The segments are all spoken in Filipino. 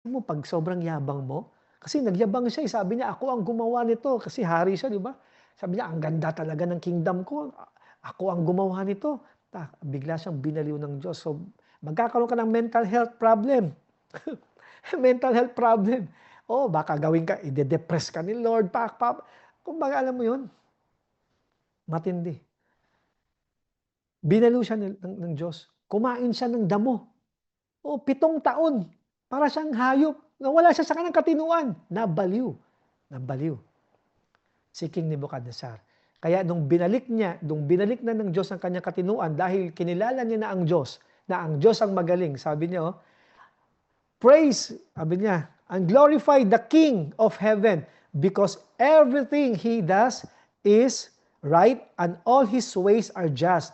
mo 'pag sobrang yabang mo, kasi nagyabang siya, eh, sabi niya, "Ako ang gumawa nito." Kasi hari siya, 'di ba? Sabi niya, "Ang ganda talaga ng kingdom ko, ako ang gumawa nito." Bigla siyang binaliw ng Diyos. So, magkakaroon ka ng mental health problem. Mental health problem. Oo, baka gawin ka ide-depress ka ni Lord, kumbaga alam mo 'yun, matindi. Binaliw siya ng Diyos. Kumain siya ng damo. Oo, 7 taon. Para siyang hayop. Nawala siya sa kanyang katinuan. Nabaliw si King Nebuchadnezzar. Kaya nung binalik na ng Diyos ang kanyang katinuan dahil kinilala niya na ang Diyos ang magaling. Sabi niya, praise, sabi niya, and glorify the King of heaven because everything He does is right and all His ways are just.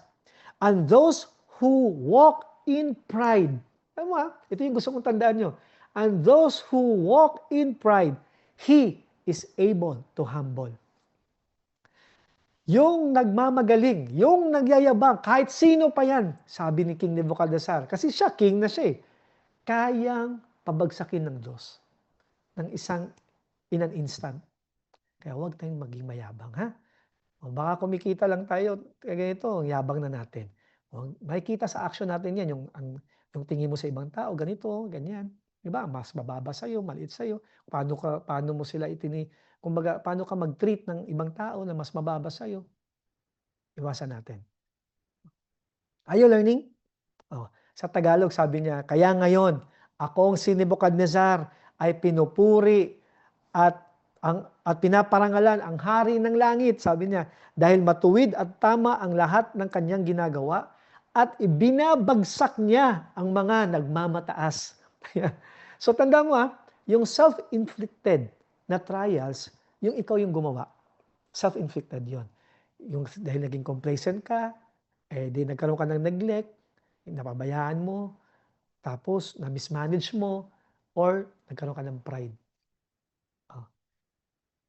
And those who walk in pride, tama, ito yung gusto kong tandaan nyo, and those who walk in pride, He is able to humble. Yung nagmamagaling, yung nagyayabang, kahit sino pa yan, sabi ni King Nebuchadnezzar, kasi siya, king na siya eh, kayang pabagsakin ng Diyos ng in an instant. Kaya huwag tayong maging mayabang, ha? O baka kumikita lang tayo, ganito, ang yabang na natin. O, makikita sa action natin yan, yung tingin mo sa ibang tao, ganito, ganyan. Di ba? Mas mababa sa'yo, maliit sa'yo. Paano mo sila kumbaga, paano ka mag-treat ng ibang tao na mas mababa sa'yo? Iwasan natin. Are you learning? Oh, sa Tagalog sabi niya, kaya ngayon, akong si Nebuchadnezzar ay pinupuri at pinaparangalan ang hari ng langit, sabi niya, dahil matuwid at tama ang lahat ng kanyang ginagawa at ibinabagsak niya ang mga nagmamataas. So tanda mo yung self-inflicted na trials, yung ikaw yung gumawa. Self-inflicted yon. Yung dahil naging complacent ka, di nagkaroon ka ng neglect, napabayaan mo, tapos na-mismanage mo, or nagkaroon ka ng pride. Oh.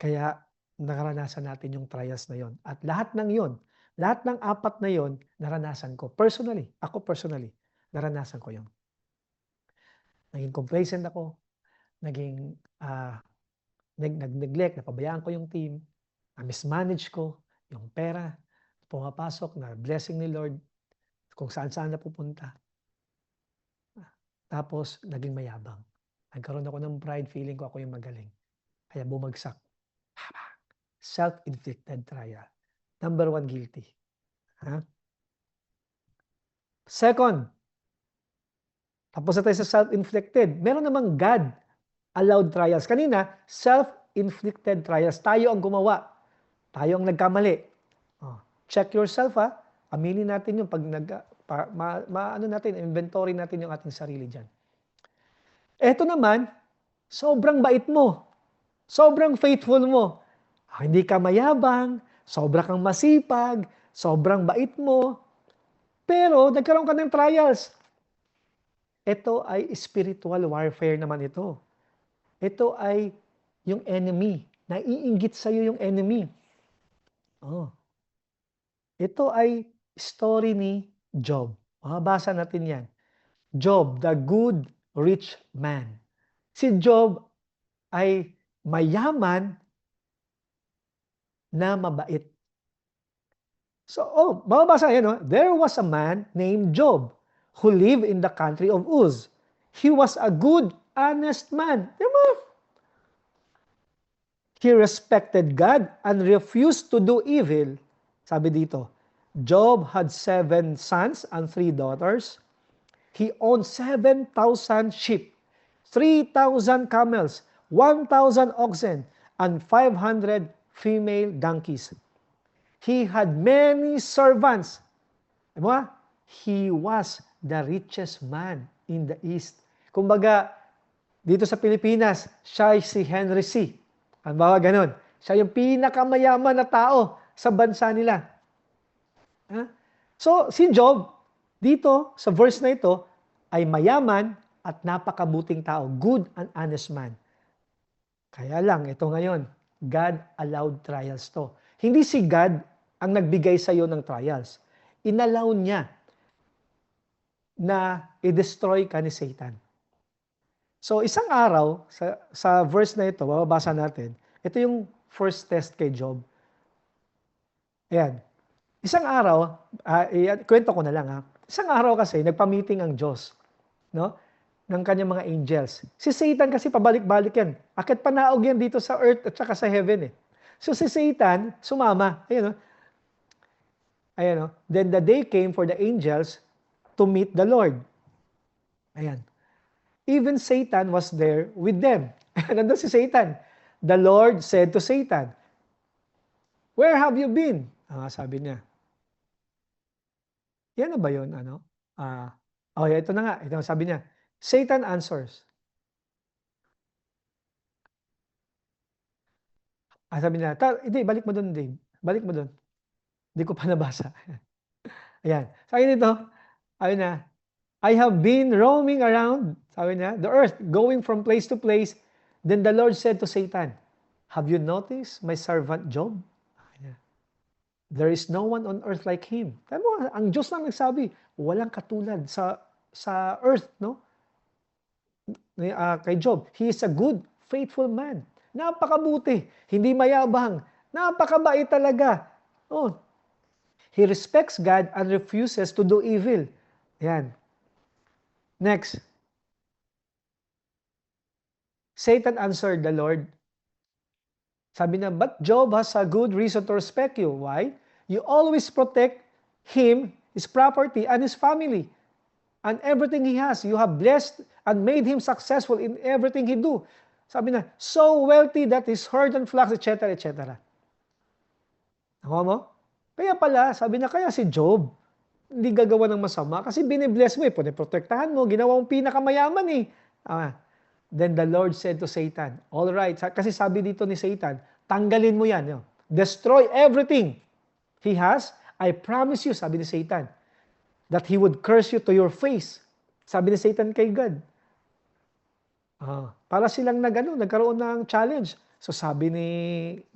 Kaya naranasan natin yung trials na yon. At lahat ng yon, lahat ng 4 na yon, naranasan ko. Ako personally, naranasan ko yon. Naging complacent ako, naging nag-neglect, napabayaan ko yung team, na-mismanage ko yung pera, pumapasok na blessing ni Lord, kung saan-saan na pupunta. Tapos naging mayabang. Nagkaroon ako ng pride, feeling ko ako yung magaling. Kaya bumagsak. Self-inflicted trial. Number 1, guilty. Second, tapos na tayo sa self-inflicted. Meron namang God-allowed trials. Kanina, self-inflicted trials. Tayo ang gumawa. Tayo ang nagkamali. Check yourself Aminin natin yung pag inventory natin yung ating sarili dyan. Eto naman, sobrang bait mo. Sobrang faithful mo. Hindi ka mayabang, sobra kang masipag, sobrang bait mo, pero nagkaroon ka ng trials. Ito ay spiritual warfare naman ito. Ito ay yung enemy. Naiinggit sa'yo yung enemy. Ito ay story ni Job. Mababasa natin yan. Job, the good rich man. Si Job ay mayaman na mabait. So, mababasa yan, there was a man named Job who lived in the country of Uz. He was a good, honest man. Diba? He respected God and refused to do evil. Sabi dito, Job had 7 sons and 3 daughters. He owned 7,000 sheep, 3,000 camels, 1,000 oxen, and 500 female donkeys. He had many servants. Diba? He was the richest man in the East. Kumbaga, dito sa Pilipinas, siya si Henry C. Ang bawa ganun. Siya yung pinakamayaman na tao sa bansa nila. So, si Job, dito sa verse na ito, ay mayaman at napakabuting tao. Good and honest man. Kaya lang, ito ngayon, God allowed trials to. Hindi si God ang nagbigay sa iyo ng trials. Inallow niya na i-destroy ka ni Satan. So, isang araw, sa verse na ito, mababasa natin, ito yung first test kay Job. Ayan. Isang araw, kwento ko na lang ha. Isang araw kasi, nagpa-meeting ang Diyos, no? Ng kanyang mga angels. Si Satan kasi pabalik-balik yan. Akit panaog yan dito sa earth at saka sa heaven eh. So si Satan, sumama. Ayun, no? Ayan, no? Then the day came for the angels to meet the Lord. Ayan. Even Satan was there with them. Nandun si Satan. The Lord said to Satan, "Where have you been?" Sabi niya. Yan na ba yun? Ano? Ito na nga. Ito sabi niya. Satan answers. Sabi niya, hindi, balik mo doon, Dave. Balik mo doon. Hindi ko pa nabasa. Ayan. Sabi nito, sabi niya, I have been roaming around, sabi niya, the earth, going from place to place. Then the Lord said to Satan, have you noticed my servant Job? There is no one on earth like him. Sabi mo, ang Diyos lang nagsabi, walang katulad sa earth, no? Kay Job. He is a good, faithful man. Napakabuti. Hindi mayabang. Napakabait talaga. Oh, he respects God and refuses to do evil. Yan. Next. Satan answered the Lord. Sabi niya, but Job has a good reason to respect you. Why? You always protect him, his property, and his family. And everything he has, you have blessed and made him successful in everything he do. Sabi na, so wealthy that his herd and flocks, etc., etc. Nakuha mo? Kaya pala, sabi na, kaya si Job, hindi gagawa ng masama kasi binibless mo eh, puniprotektahan mo, ginawa mong pinakamayaman eh. Then the Lord said to Satan, all right, kasi sabi dito ni Satan, tanggalin mo yan. Destroy everything he has. I promise you, sabi ni Satan, that he would curse you to your face. Sabi ni Satan kay God. Para silang nagkaroon ng challenge. So sabi ni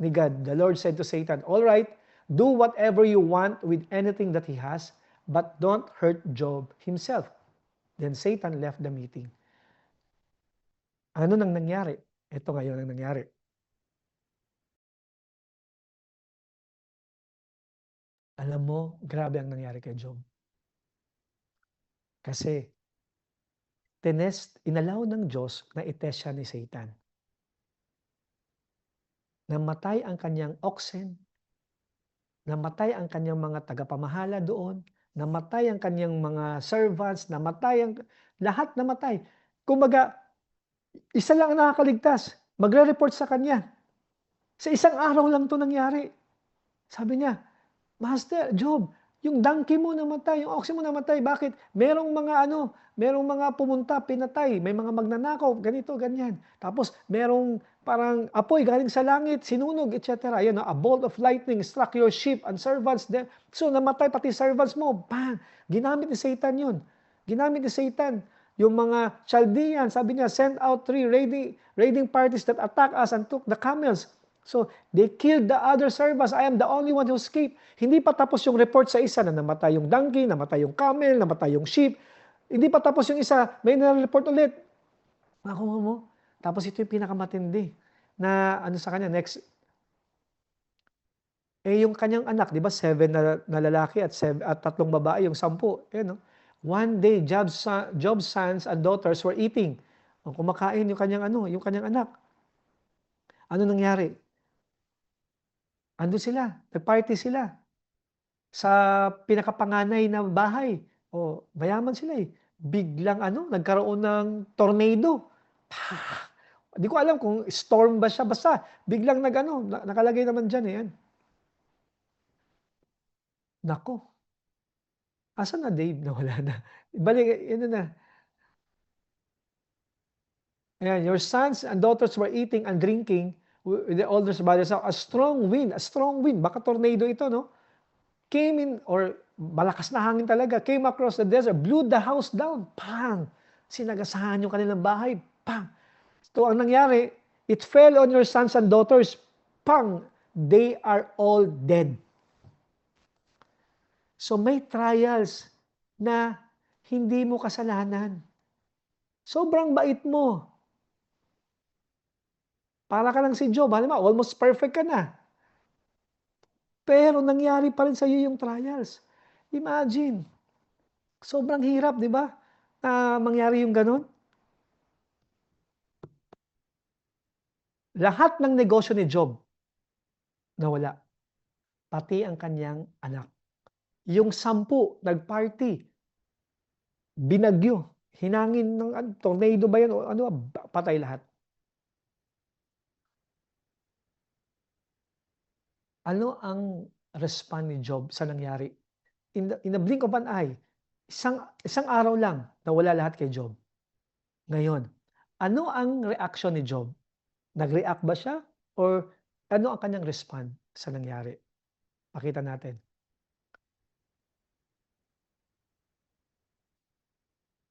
God, the Lord said to Satan, all right, do whatever you want with anything that he has, but don't hurt Job himself. Then Satan left the meeting. Ano nang nangyari? Ito ngayon ang nangyari. Alam mo, grabe ang nangyari kay Job. Kasi, inalaw ng Diyos na itest siya ni Satan. Namatay ang kanyang oxen, namatay ang kanyang mga tagapamahala doon, namatay ang kanyang mga servants, lahat namatay. Kumbaga, isa lang ang nakakaligtas, magre-report sa kanya. Sa isang araw lang to nangyari. Sabi niya, Master, Job, yung donkey mo namatay, yung oxen mo namatay. Bakit? Merong mga pumunta, pinatay, may mga magnanakaw, ganito, ganyan. Tapos merong parang apoy galing sa langit, sinunog, etc. Ayan, a bolt of lightning struck your sheep and servants. So namatay pati servants mo. Bang! Ginamit ni Satan yun. Ginamit ni Satan. Yung mga Chaldean, sabi niya, send out 3 raiding parties that attack us and took the camels. So, they killed the other servants. I am the only one who escaped. Hindi pa tapos yung report sa isa na namatay yung donkey, namatay yung camel, namatay yung sheep. Hindi pa tapos yung isa, may na-report ulit. Nakuha mo? Tapos ito yung pinakamatindi na sa kanya, next. Yung kanyang anak, di ba, 7 na lalaki at 3 babae, yung 10. One day, Job's sons and daughters were eating. Kumakain yung kanyang anak. Ano nangyari? Andun sila, nag-party sila sa pinakapanganay na bahay. Mayaman sila eh. Biglang nagkaroon ng tornado. Hindi ko alam kung storm ba siya, basta biglang nakalagay naman dyan eh. Yan. Nako. Asan na Dave? Nawala na. Balik, na. Ayan, your sons and daughters were eating and drinking with the oldest brothers. A strong wind, baka tornado ito, no? Came in, or malakas na hangin talaga, came across the desert, blew the house down. Pang! Sinagasahan yung kanilang bahay. Pang! So, ang nangyari, it fell on your sons and daughters. Pang! They are all dead. So, may trials na hindi mo kasalanan. Sobrang bait mo. Para ka lang si Job, halimbawa almost perfect ka na, pero nangyari pa rin sa'yo yung trials. Imagine, sobrang hirap 'di ba, na mangyari yung gano'n? Lahat ng negosyo ni Job nawala, pati ang kanyang anak. Yung 10 nag-party, binagyo, hinangin ng tornado ba 'yan o ano, patay lahat. Ano ang respond ni Job sa nangyari? In the blink of an eye, isang araw lang nawala lahat kay Job. Ngayon, ano ang reaksyon ni Job? Nag-react ba siya or ano ang kanyang respond sa nangyari? Pakita natin.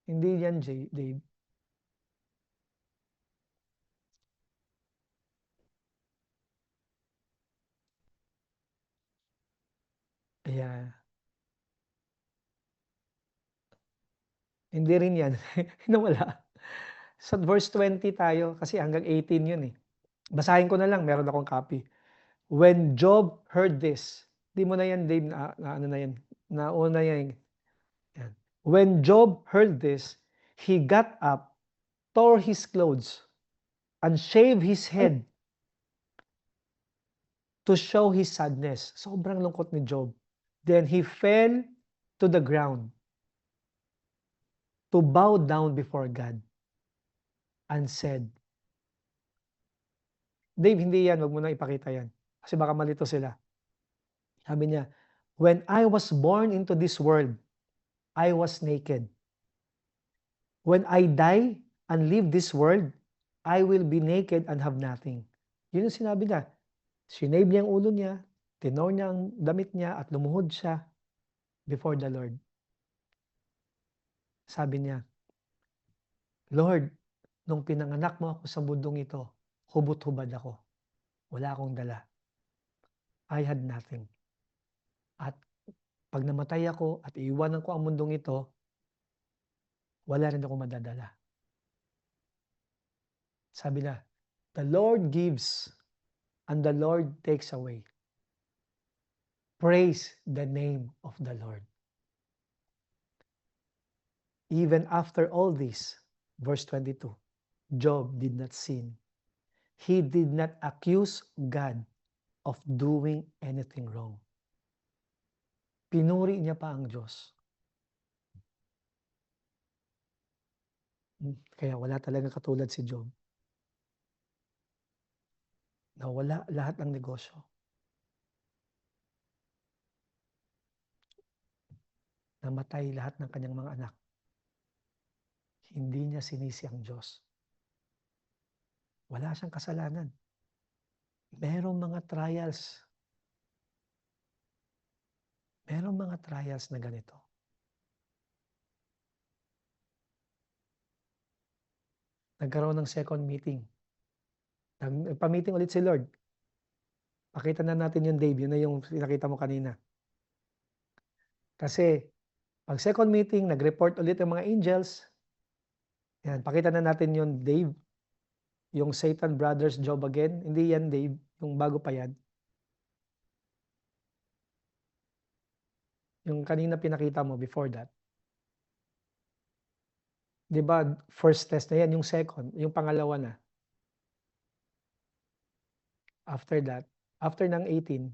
Hindi yan Dave. Ayan, hindi rin yan, nawala. Sa verse 20 tayo kasi hanggang 18 yun, eh. Basahin ko na lang, meron akong copy. When Job heard this, di mo na yan Dave, na ano na yan, nauna yan. Yan. When Job heard this, he got up, tore his clothes, and shaved his head to show his sadness. Sobrang lungkot ni Job. Then he fell to the ground to bow down before God and said, Dave, hindi yan, wag mo na ipakita yan. Kasi baka malito sila. Sabi niya, when I was born into this world, I was naked. When I die and leave this world, I will be naked and have nothing. Yun yung sinabi niya. Sinave niya ang ulo niya, tinor niya ang damit niya at lumuhod siya before the Lord. Sabi niya, Lord, nung pinanganak mo ako sa mundong ito, hubot-hubad ako. Wala akong dala. I had nothing. At pag namatay ako at iiwanan ko ang mundong ito, wala rin akong madadala. Sabi na, the Lord gives and the Lord takes away. Praise the name of the Lord. Even after all this, verse 22, Job did not sin. He did not accuse God of doing anything wrong. Pinuri niya pa ang Diyos. Kaya wala talagang katulad si Job. Nawala lahat ng negosyo. Namatay lahat ng kanyang mga anak. Hindi niya sinisi ang Diyos. Wala siyang kasalanan. Merong mga trials. Merong mga trials na ganito. Nagkaroon ng second meeting. Nagpa-meeting ulit si Lord. Pakita na natin yung Dave, yun na yung pinakita mo kanina. Kasi, pag second meeting, nag-report ulit ang mga angels. Yan, pakita na natin yung Dave. Yung Satan Brothers Job again. Hindi yan Dave, yung bago pa yan. Yung kanina pinakita mo before that. 'Di ba, first test na yan, yung second, yung pangalawa na. After that, after ng 18,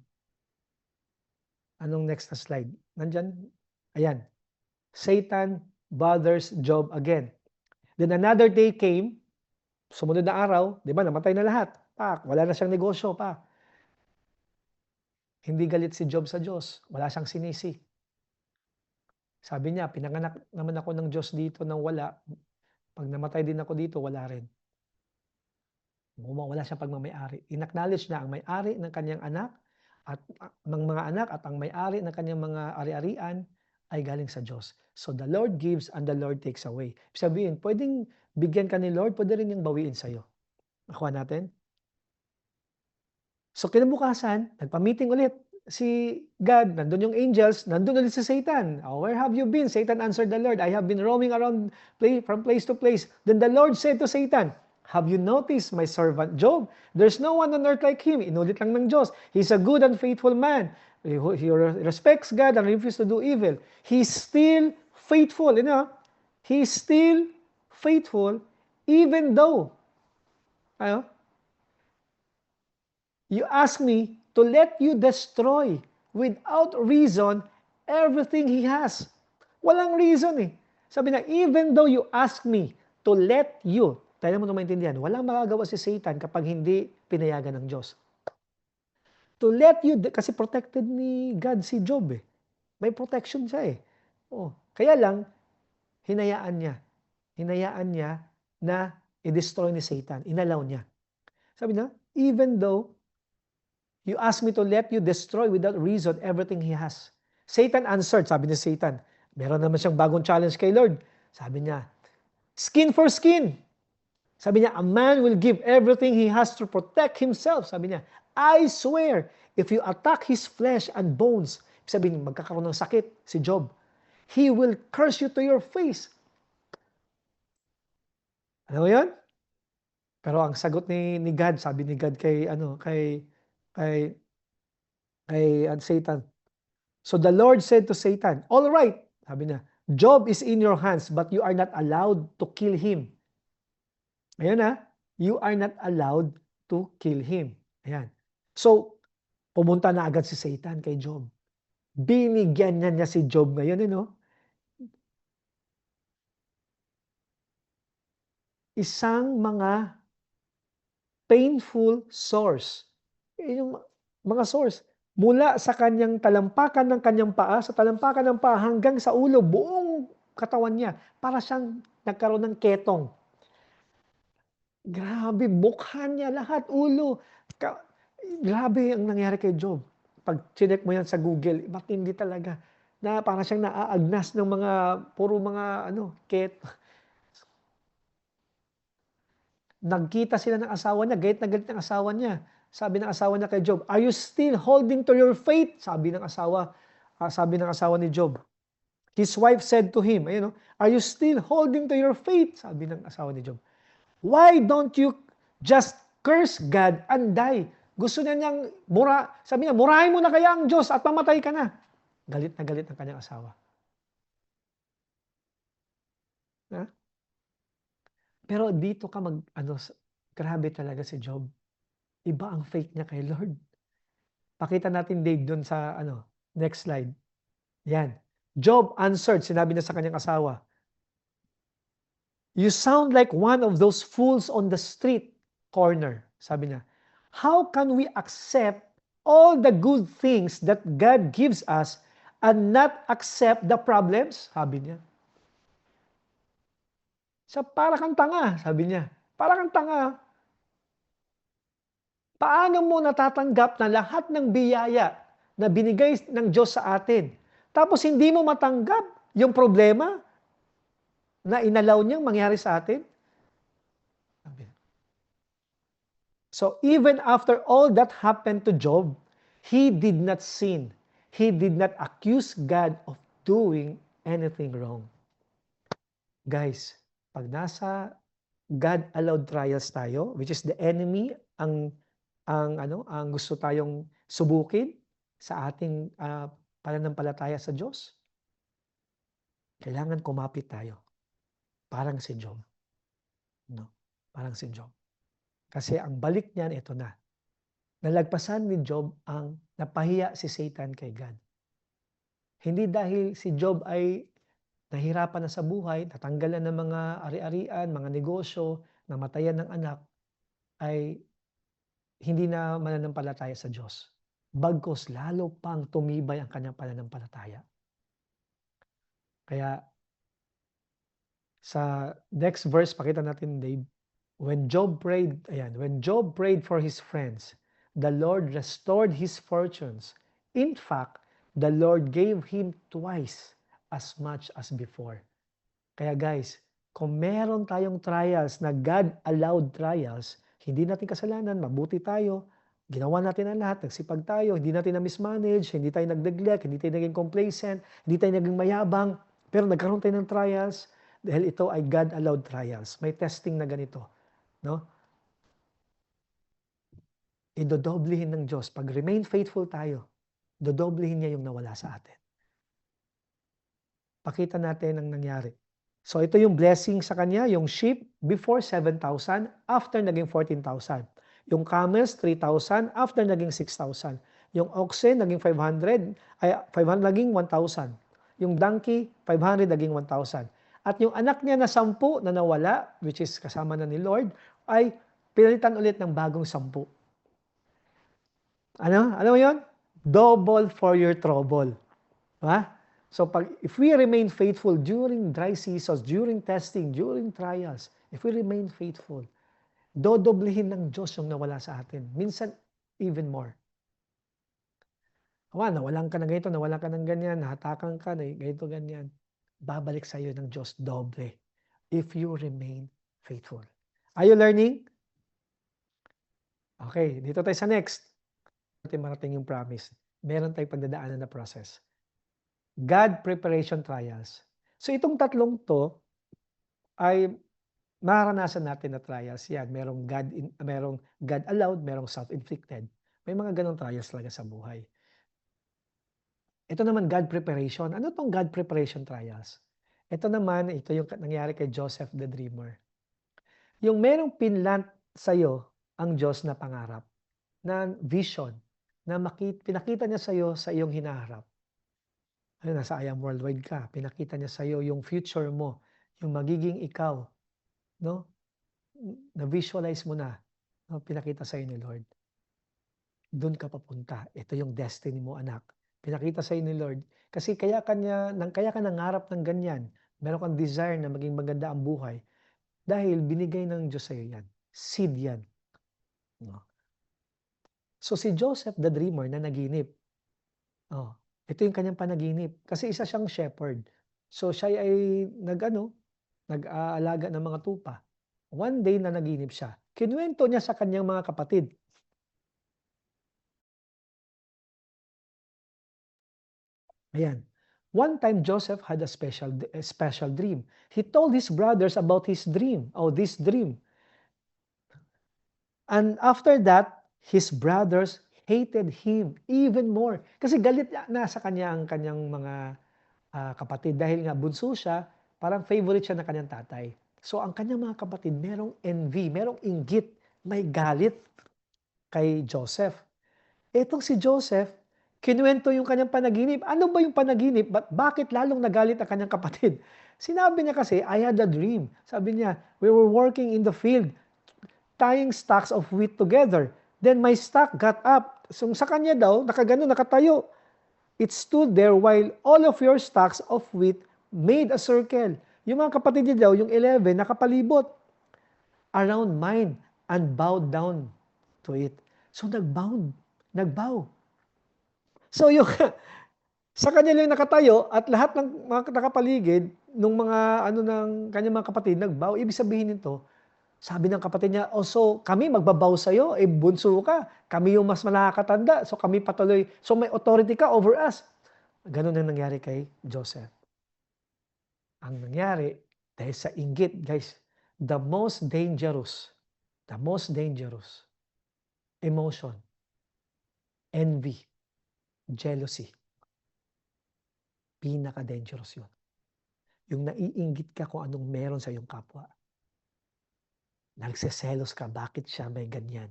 anong next na slide? Nandyan, ayan. Satan bothers Job again. Then another day came, sumunod na araw, 'di ba, namatay na lahat. Wala na siyang negosyo pa. Hindi galit si Job sa Diyos, wala siyang sinisi. Sabi niya, pinanganak naman ako ng Diyos dito nang wala. Pag namatay din ako dito, wala rin. Wala siyang pagmamay-ari. In-acknowledge na ang may-ari ng kanyang anak at ng mga anak at ang may-ari ng kanyang mga ari-arian ay galing sa Diyos. So the Lord gives and the Lord takes away. Sabihin, pwedeng bigyan ka ni Lord, pwede rin niyang bawiin sa'yo. Nakuha natin? So kinabukasan, nagpa-meeting ulit si God, nandun yung angels, nandun ulit si Satan. Oh, where have you been? Satan answered the Lord, I have been roaming around from place to place. Then the Lord said to Satan, Have you noticed my servant Job? There's no one on earth like him. Inulit lang ng Diyos. He's a good and faithful man. He respects God and refuses to do evil. He's still faithful. You know? He's still faithful even though ano, you ask me to let you destroy without reason everything he has. Walang reason eh. Sabi na, even though you ask me to let you, tayo mo na maintindihan, walang magagawa si Satan kapag hindi pinayagan ng Diyos. To let you, kasi protected ni God si Job eh. May protection siya eh. Oh, kaya lang, hinayaan niya. Hinayaan niya na i-destroy ni Satan. Inalaw niya. Sabi na, even though you ask me to let you destroy without reason everything he has. Satan answered, sabi ni Satan, meron naman siyang bagong challenge kay Lord. Sabi niya, skin for skin. Sabi niya, a man will give everything he has to protect himself. Sabi niya, I swear, if you attack his flesh and bones, sabi niya, magkakaroon ng sakit si Job. He will curse you to your face. Ano yan? Pero ang sagot ni God, sabi ni God kay Satan. So the Lord said to Satan, all right, sabi niya, Job is in your hands, but you are not allowed to kill him. Ayan na, you are not allowed to kill him. Ayan. So, pumunta na agad si Satan kay Job. Binigyan niya si Job ngayon, isang mga painful source. Yung mga source. Mula sa kanyang talampakan ng kanyang paa, sa talampakan ng paa hanggang sa ulo, buong katawan niya. Para siyang nagkaroon ng ketong. Grabe, mukha niya lahat, ulo. Grabe ang nangyari kay Job. Pag chinek mo yan sa Google, matindi talaga. Na para siyang naaagnas ng mga, puro mga, Nagkita sila ng asawa niya, galit na galit ng asawa niya. Sabi ng asawa niya kay Job, are you still holding to your faith? Sabi ng asawa ni Job. His wife said to him, are you still holding to your faith? Sabi ng asawa ni Job. Why don't you just curse God and die? Gusto niya niyang sabi niya, murahin mo na kaya ang Diyos at mamatay ka na. Galit na galit ang kanyang asawa. Ha? Pero dito ka grabe talaga si Job. Iba ang faith niya kay Lord. Pakita natin Dave doon sa next slide. Yan. Job answered, sinabi niya sa kanyang asawa, you sound like one of those fools on the street corner. Sabi niya, how can we accept all the good things that God gives us and not accept the problems? Sabi niya. Para kang tanga, sabi niya. Para kang tanga. Paano mo natatanggap na lahat ng biyaya na binigay ng Diyos sa atin, tapos hindi mo matanggap yung problema na inalaw niyang mangyari sa atin? So even after all that happened to Job, he did not sin. He did not accuse God of doing anything wrong. Guys, pag nasa God-allowed trials tayo, which is the enemy ang gusto tayong subukin sa ating pananampalataya sa Diyos, kailangan kumapit tayo. Parang si Job. No? Parang si Job. Kasi ang balik niyan, ito na. Nalagpasan ni Job ang napahiya si Satan kay God. Hindi dahil si Job ay nahirapan na sa buhay, natanggalan ng mga ari-arian, mga negosyo, namatayan ng anak, ay hindi na mananampalataya sa Diyos. Bagkus lalo pang tumibay ang kanyang pananampalataya. Kaya sa next verse, pakita natin, Dave, when Job prayed for his friends, the Lord restored his fortunes. In fact, the Lord gave him twice as much as before. Kaya guys, kung meron tayong trials na God-allowed trials, hindi natin kasalanan, mabuti tayo, ginawa natin ang lahat, nagsipag tayo, hindi natin na-mismanage, hindi tayo nag-neglect, hindi tayo naging complacent, hindi tayo naging mayabang, pero nagkaroon tayo ng trials dahil ito ay God-allowed trials. May testing na ganito. No? idodoblehin ng Diyos. Pag remain faithful tayo, dodoblehin niya yung nawala sa atin. Pakita natin ang nangyari. So ito yung blessing sa kanya, yung sheep before 7,000, after naging 14,000. Yung camels 3,000, after naging 6,000. Yung oxen naging 500, 500 naging 1,000. Yung donkey 500 naging 1,000. At yung anak niya na 10 na nawala, which is kasama na ni Lord, ay pinalitan ulit ng bagong 10. Ano? Alam mo yun? Double for your trouble. Diba? So if we remain faithful during dry seasons, during testing, during trials, if we remain faithful, dodoblehin ng Diyos yung nawala sa atin. Minsan, even more. Nawalan ka ng ganito, nawalan ka ng ganyan, nahatakan ka, ganito, ganyan. Babalik sa iyo ng Diyos doble if you remain faithful. Are you learning? Okay, dito tayo sa next. Marating yung promise. Meron tayong pagdadaanan na process. God preparation trials. So itong tatlong to ay mararanasan natin na trials yan. Merong God allowed, merong self-inflicted. May mga ganong trials talaga sa buhay. Ito naman God preparation. Ano tong God preparation trials? Ito naman, ito yung nangyari kay Joseph the Dreamer. Yung merong pinlant sa'yo ang Diyos na pangarap, na vision, na pinakita niya sa'yo sa iyong hinaharap. Nasa I Am Worldwide ka, pinakita niya sa'yo yung future mo, yung magiging ikaw, no? Na-visualize mo na, no? Pinakita sa'yo ni Lord. Doon ka papunta. Ito yung destiny mo, anak. Pinakita sa'yo ni Lord. Kasi kaya ka nangarap ng ganyan. Meron kang desire na maging maganda ang buhay. Dahil binigay ng Diyos sa'yo yan. Seed yan. No? So si Joseph the Dreamer na naginip. Ito yung kanyang panaginip. Kasi isa siyang shepherd. So siya ay nag-aalaga ng mga tupa. One day na naginip siya. Kinuwento niya sa kanyang mga kapatid. Ayan. One time Joseph had a special dream. He told his brothers about his dream, this dream. And after that, his brothers hated him even more. Kasi galit na sa kanya ang kanyang mga kapatid dahil nga bunso siya, parang favorite siya ng kanyang tatay. So ang kanyang mga kapatid, merong envy, merong inggit, may galit kay Joseph. Etong si Joseph, kinuwento yung kanyang panaginip. Ano ba yung panaginip? Bakit lalong nagalit ang kanyang kapatid? Sinabi niya kasi, I had a dream. Sabi niya, we were working in the field, tying stacks of wheat together. Then my stack got up. So sa kanya daw, nakatayo. It stood there while all of your stacks of wheat made a circle. Yung mga kapatid niya daw, yung 11, nakapalibot around mine and bowed down to it. So nagbow. So yung sa kanya lang nakatayo at lahat ng mga nakapaligid nung mga ng kanyang mga kapatid nagbow. Ibig sabihin nito, sabi ng kapatid niya, so kami magbabow sa'yo, bunso ka. Kami yung mas nakakatanda, so kami patuloy. So may authority ka over us. Ganun ang nangyari kay Joseph. Ang nangyari, dahil sa inggit, guys, the most dangerous emotion, envy, jealousy. Pinaka-dangerous yun. Yung naiinggit ka kung anong meron sa iyong kapwa. Nagseselos ka, bakit siya may ganyan?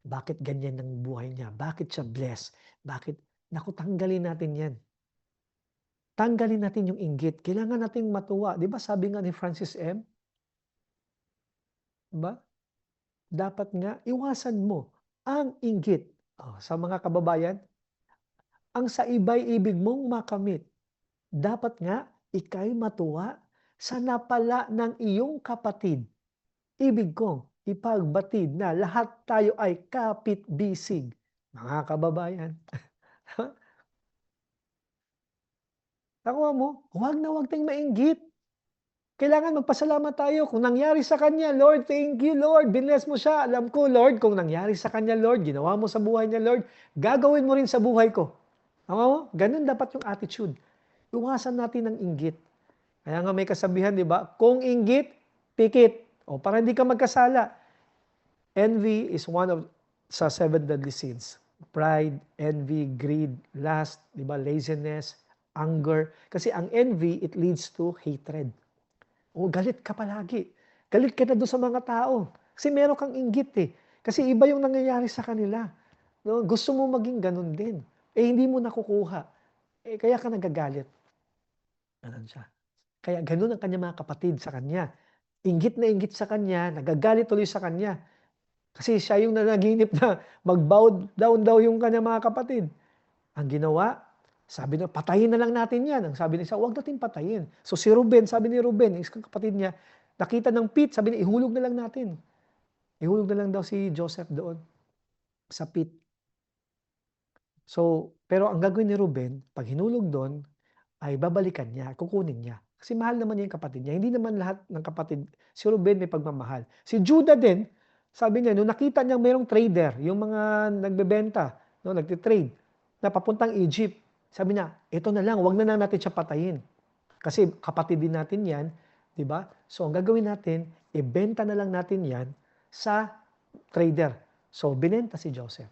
Bakit ganyan ang buhay niya? Bakit siya blessed? Naku, tanggalin natin yan. Tanggalin natin yung inggit. Kailangan nating matuwa. Di ba sabi nga ni Francis M? Diba? Dapat nga, iwasan mo ang inggit. Sa mga kababayan, ang sa iba'y ibig mong makamit. Dapat nga, ika'y matuwa sa napala ng iyong kapatid. Ibig kong ipagbatid na lahat tayo ay kapit-bisig. Mga kababayan. Nakuha mo? Huwag tayong mainggit. Kailangan magpasalamat tayo kung nangyari sa kanya. Lord, thank you, Lord. Binless mo siya. Alam ko, Lord, kung nangyari sa kanya, Lord, ginawa mo sa buhay niya, Lord, gagawin mo rin sa buhay ko. Tama mo? Ganun dapat yung attitude. Iwasan natin ng inggit. Kaya nga may kasabihan, di ba? Kung inggit, pikit. Para hindi ka magkasala. Envy is one of sa 7 deadly sins. Pride, envy, greed, lust, di ba, laziness, anger. Kasi ang envy, it leads to hatred. O galit ka palagi. Galit ka na doon sa mga tao. Kasi meron kang inggit eh. Kasi iba yung nangyayari sa kanila. No? Gusto mo maging ganun din. Eh hindi mo nakukuha. Eh kaya ka nagagalit. Ganun siya. Kaya ganun ang kanya mga kapatid sa kanya. Inggit na inggit sa kanya, nagagalit tuloy sa kanya. Kasi siya yung nanaginip na mag-bow down daw yung kanya mga kapatid. Ang ginawa, sabi na, patayin na lang natin yan. Ang sabi niya, huwag natin patayin. So si Ruben, sabi ni Ruben, yung kapatid niya, nakita ng pit, sabi niya, ihulog na lang natin. Ihulog na lang daw si Joseph doon sa pit. So, pero ang gagawin ni Ruben, pag hinulog doon, ay babalikan niya, kukunin niya. Kasi mahal naman niya yung kapatid niya. Hindi naman lahat ng kapatid, si Ruben may pagmamahal. Si Judah din, sabi niya, nung nakita niya mayroong trader, yung mga nagbebenta, no, nagtitrade, na papuntang Egypt, sabi niya, ito na lang, wag na natin siya patayin. Kasi kapatid din natin yan, di ba? So, ang gagawin natin, ibenta na lang natin yan sa trader. So, binenta si Joseph.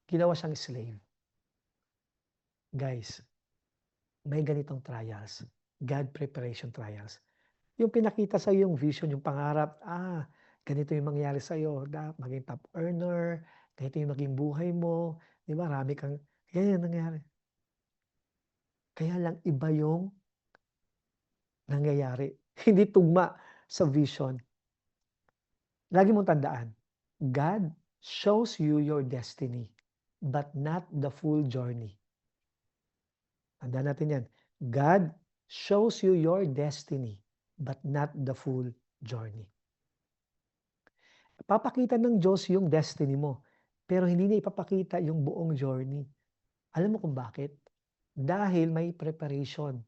Ginawa siyang slave. Guys, may ganitong trials. God preparation trials. Yung pinakita sa yung vision, yung pangarap, ganito yung mangyayari sa iyo, maging top earner, ganito yung maging buhay mo, di ba? Marami kang, yan yung nangyayari. Kaya lang iba yung nangyayari. Hindi tugma sa vision. Lagi mong tandaan, God shows you your destiny, but not the full journey. Tandaan natin yan. God shows you your destiny, but not the full journey. Papakita ng Diyos yung destiny mo, pero hindi niya ipapakita yung buong journey. Alam mo kung bakit? Dahil may preparation,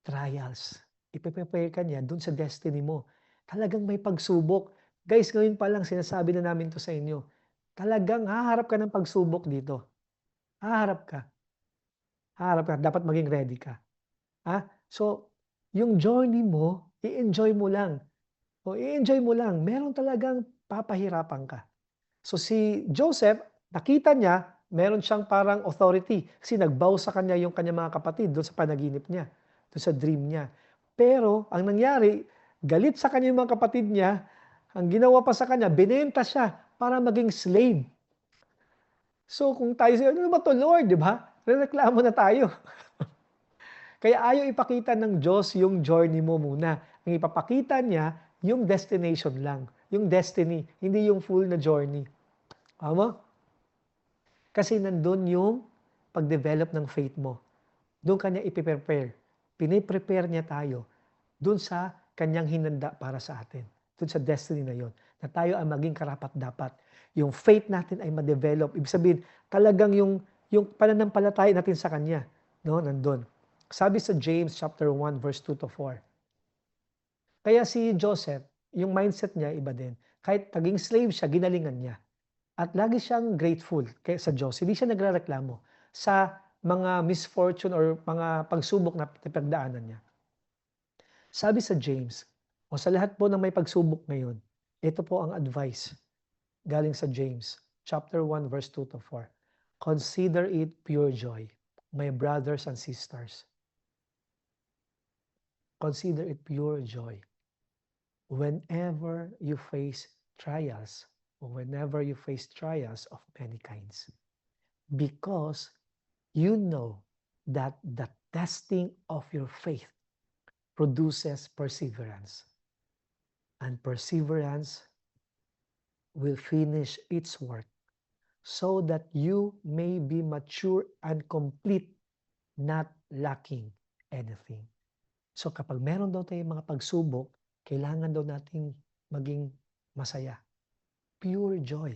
trials. Ipe-prepare ka niya dun sa destiny mo. Talagang may pagsubok. Guys, ngayon pa lang sinasabi na namin to sa inyo. Talagang haharap ka ng pagsubok dito. Haharap ka. Haharap ka. Dapat maging ready ka. So, yung journey mo, i-enjoy mo lang. O i-enjoy mo lang. Meron talagang papahirapan ka. So si Joseph, nakita niya, meron siyang parang authority. Kasi nagbow sa kanya yung kanyang mga kapatid doon sa panaginip niya, doon sa dream niya. Pero ang nangyari, galit sa kanya yung mga kapatid niya, ang ginawa pa sa kanya, binenta siya para maging slave. So kung tayo siya, ano ba to Lord, di ba? Reklamo na tayo. Kaya ayaw ipakita ng Diyos yung journey mo muna. Ang ipapakita niya, yung destination lang. Yung destiny, hindi yung full na journey. Tama? Kasi nandun yung pag-develop ng faith mo. Doon kanya ipiprepare. Piniprepare niya tayo doon sa kanyang hinanda para sa atin. Doon sa destiny na yon. Na tayo ay maging karapat-dapat. Yung faith natin ay ma-develop. Ibig sabihin, talagang yung pananampalataya natin sa kanya. No, nandun. Sabi sa James chapter 1 verse 2 to 4. Kaya si Joseph, yung mindset niya iba din. Kahit naging slave siya, ginalingan niya. At lagi siyang grateful sa Diyos. Hindi siya nagrereklamo sa mga misfortune or mga pagsubok na pinagdaanan niya. Sabi sa James, o sa lahat po ng may pagsubok ngayon, ito po ang advice galing sa James, chapter 1, verse 2 to 4. Consider it pure joy, my brothers and sisters. Consider it pure joy whenever you face trials or whenever you face trials of many kinds. Because you know that the testing of your faith produces perseverance. And perseverance will finish its work so that you may be mature and complete, not lacking anything. So kapag meron daw tayong mga pagsubok, kailangan daw nating maging masaya. Pure joy.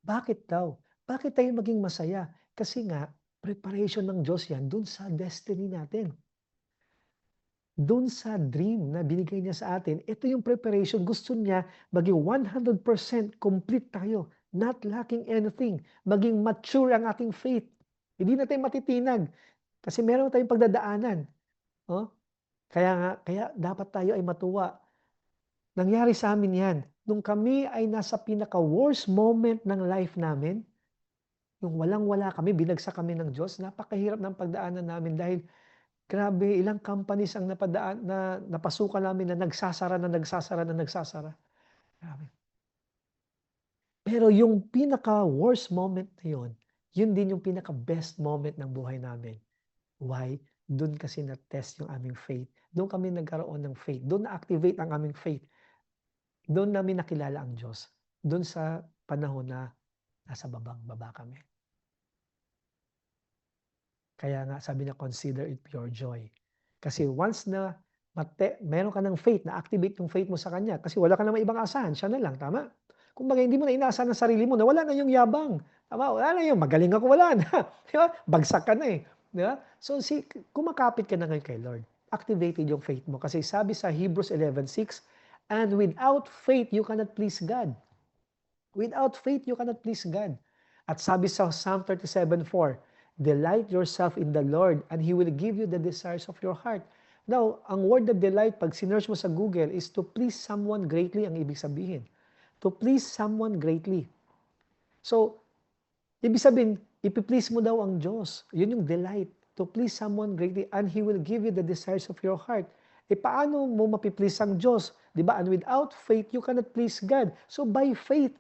Bakit daw? Bakit tayo maging masaya? Kasi nga, preparation ng Diyos yan dun sa destiny natin. Dun sa dream na binigay niya sa atin, ito yung preparation. Gusto niya maging 100% complete tayo. Not lacking anything. Maging mature ang ating faith. Hindi na tayo matitinag. Kasi meron tayong pagdadaanan. Oh? Kaya dapat tayo ay matuwa. Nangyari sa amin yan. nung kami ay nasa pinaka-worst moment ng life namin, yung walang-wala kami, binagsak kami ng Diyos, napakahirap ng pagdaanan namin dahil grabe, ilang companies ang napasukan namin na nagsasara, na nagsasara, na nagsasara. Grabe. Pero yung pinaka-worst moment na yun din yung pinaka-best moment ng buhay namin. Why? Dun kasi na-test yung aming faith. Doon kami nagkaroon ng faith. Doon na-activate ang aming faith. Doon namin nakilala ang Diyos. Doon sa panahon na nasa babang-baba kami. Kaya nga sabi niya, consider it pure joy. Kasi once na meron ka ng faith, na-activate yung faith mo sa Kanya, kasi wala ka namang ibang asahan, siya na lang, tama? Kumbaga hindi mo na inaasahan ang sarili mo na wala na yung yabang, tama? Wala na yung magaling ako, wala na. Di ba? Bagsak ka na eh. Di ba? So kumakapit ka na ngayon kay Lord. Activated yung faith mo. Kasi sabi sa Hebrews 11:6, and without faith, you cannot please God. Without faith, you cannot please God. At sabi sa Psalm 37:4, delight yourself in the Lord and He will give you the desires of your heart. Now, ang word na delight, pag sinearch mo sa Google, is to please someone greatly ang ibig sabihin. To please someone greatly. So, ibig sabihin, ipiplease mo daw ang Diyos. Yun yung delight. To please someone greatly and He will give you the desires of your heart. E paano mo mapiplease ang Diyos? Diba? And without faith, you cannot please God. So by faith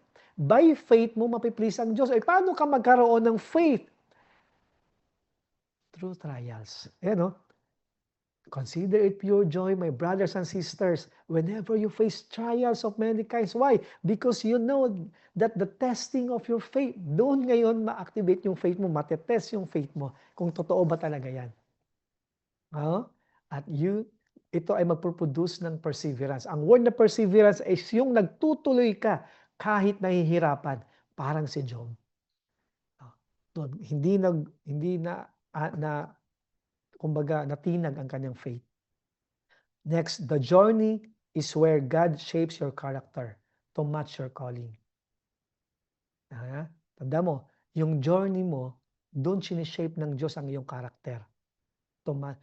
mo mapiplease ang Diyos. E paano ka magkaroon ng faith? Through trials. Ayan o. Consider it pure joy, my brothers and sisters, whenever you face trials of many kinds. Why? Because you know that the testing of your faith, doon ngayon ma-activate yung faith mo, matetest yung faith mo, kung totoo ba talaga yan. At ito ay magproduce ng perseverance. Ang word na perseverance is yung nagtutuloy ka kahit nahihirapan, parang si Job. Hindi kumbaga natinag ang kanyang faith. Next, the journey is where God shapes your character to match your calling. Tanda mo, yung journey mo, doon sineshape ng Diyos ang iyong character.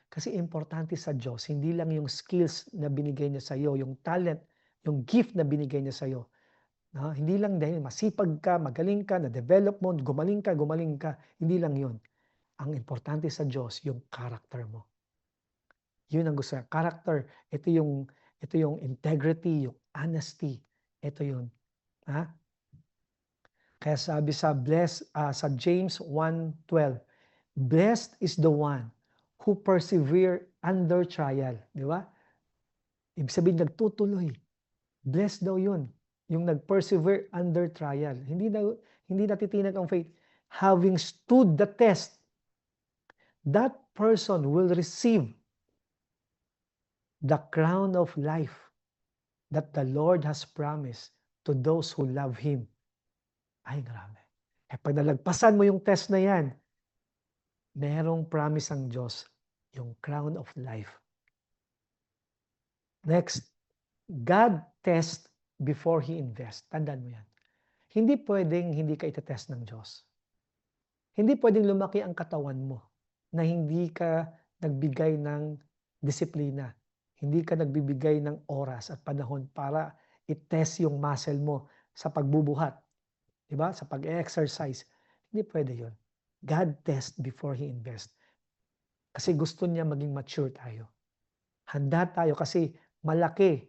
Kasi importante sa Diyos, hindi lang yung skills na binigay niya sa iyo, yung talent, yung gift na binigay niya sa iyo. Hindi lang dahil masipag ka, magaling ka, na-develop mo, gumaling ka, hindi lang yun. Ang importante sa Diyos, yung character mo. Yun ang gusto niya. Character, ito yung integrity, yung honesty. Ito yun. Kaya sabi sa James 1:12, blessed is the one who persevere under trial. Di ba? Ibig sabihin, nagtutuloy. Blessed daw yun. Yung nag-persevere under trial. Hindi natitinag ang faith. Having stood the test, that person will receive the crown of life that the Lord has promised to those who love Him. Ay, grabe. Pag nalagpasan mo yung test na yan, merong promise ang Diyos, yung crown of life. Next, God tests before He invests. Tandaan mo yan. Hindi pwedeng hindi ka itetest ng Diyos. Hindi pwedeng lumaki ang katawan mo na hindi ka nagbigay ng disiplina. Hindi ka nagbibigay ng oras at panahon para i-test yung muscle mo sa pagbubuhat. Diba? Sa pag-exercise. Hindi pwede yun. God tests before He invests. Kasi gusto niya maging mature tayo. Handa tayo kasi malaki.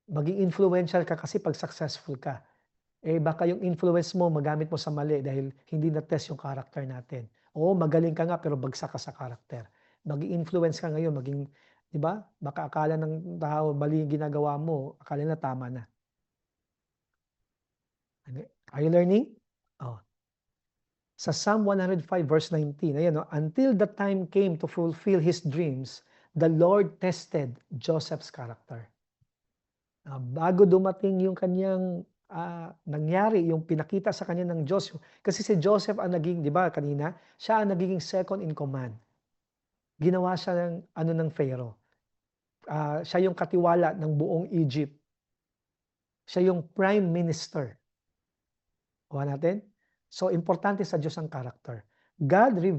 Maging influential ka kasi pag successful ka. Baka yung influence mo magamit mo sa mali dahil hindi na-test yung character natin. Oo, magaling ka nga pero bagsak ka sa character. Mag-influence ka ngayon, di ba? Baka akala ng tao mali yung ginagawa mo, akala na tama na. Are you learning? Sa Psalm 105 verse 19, ayan, until the time came to fulfill his dreams, the Lord tested Joseph's character. Bago dumating yung kanyang nangyari, yung pinakita sa kanya ng Diyos. Kasi si Joseph ang naging, di ba kanina, siya ang naging second in command. Ginawa siya ng Pharaoh. Siya yung katiwala ng buong Egypt. Siya yung prime minister. Kuha natin? So, importante sa Diyos ang character. God revealed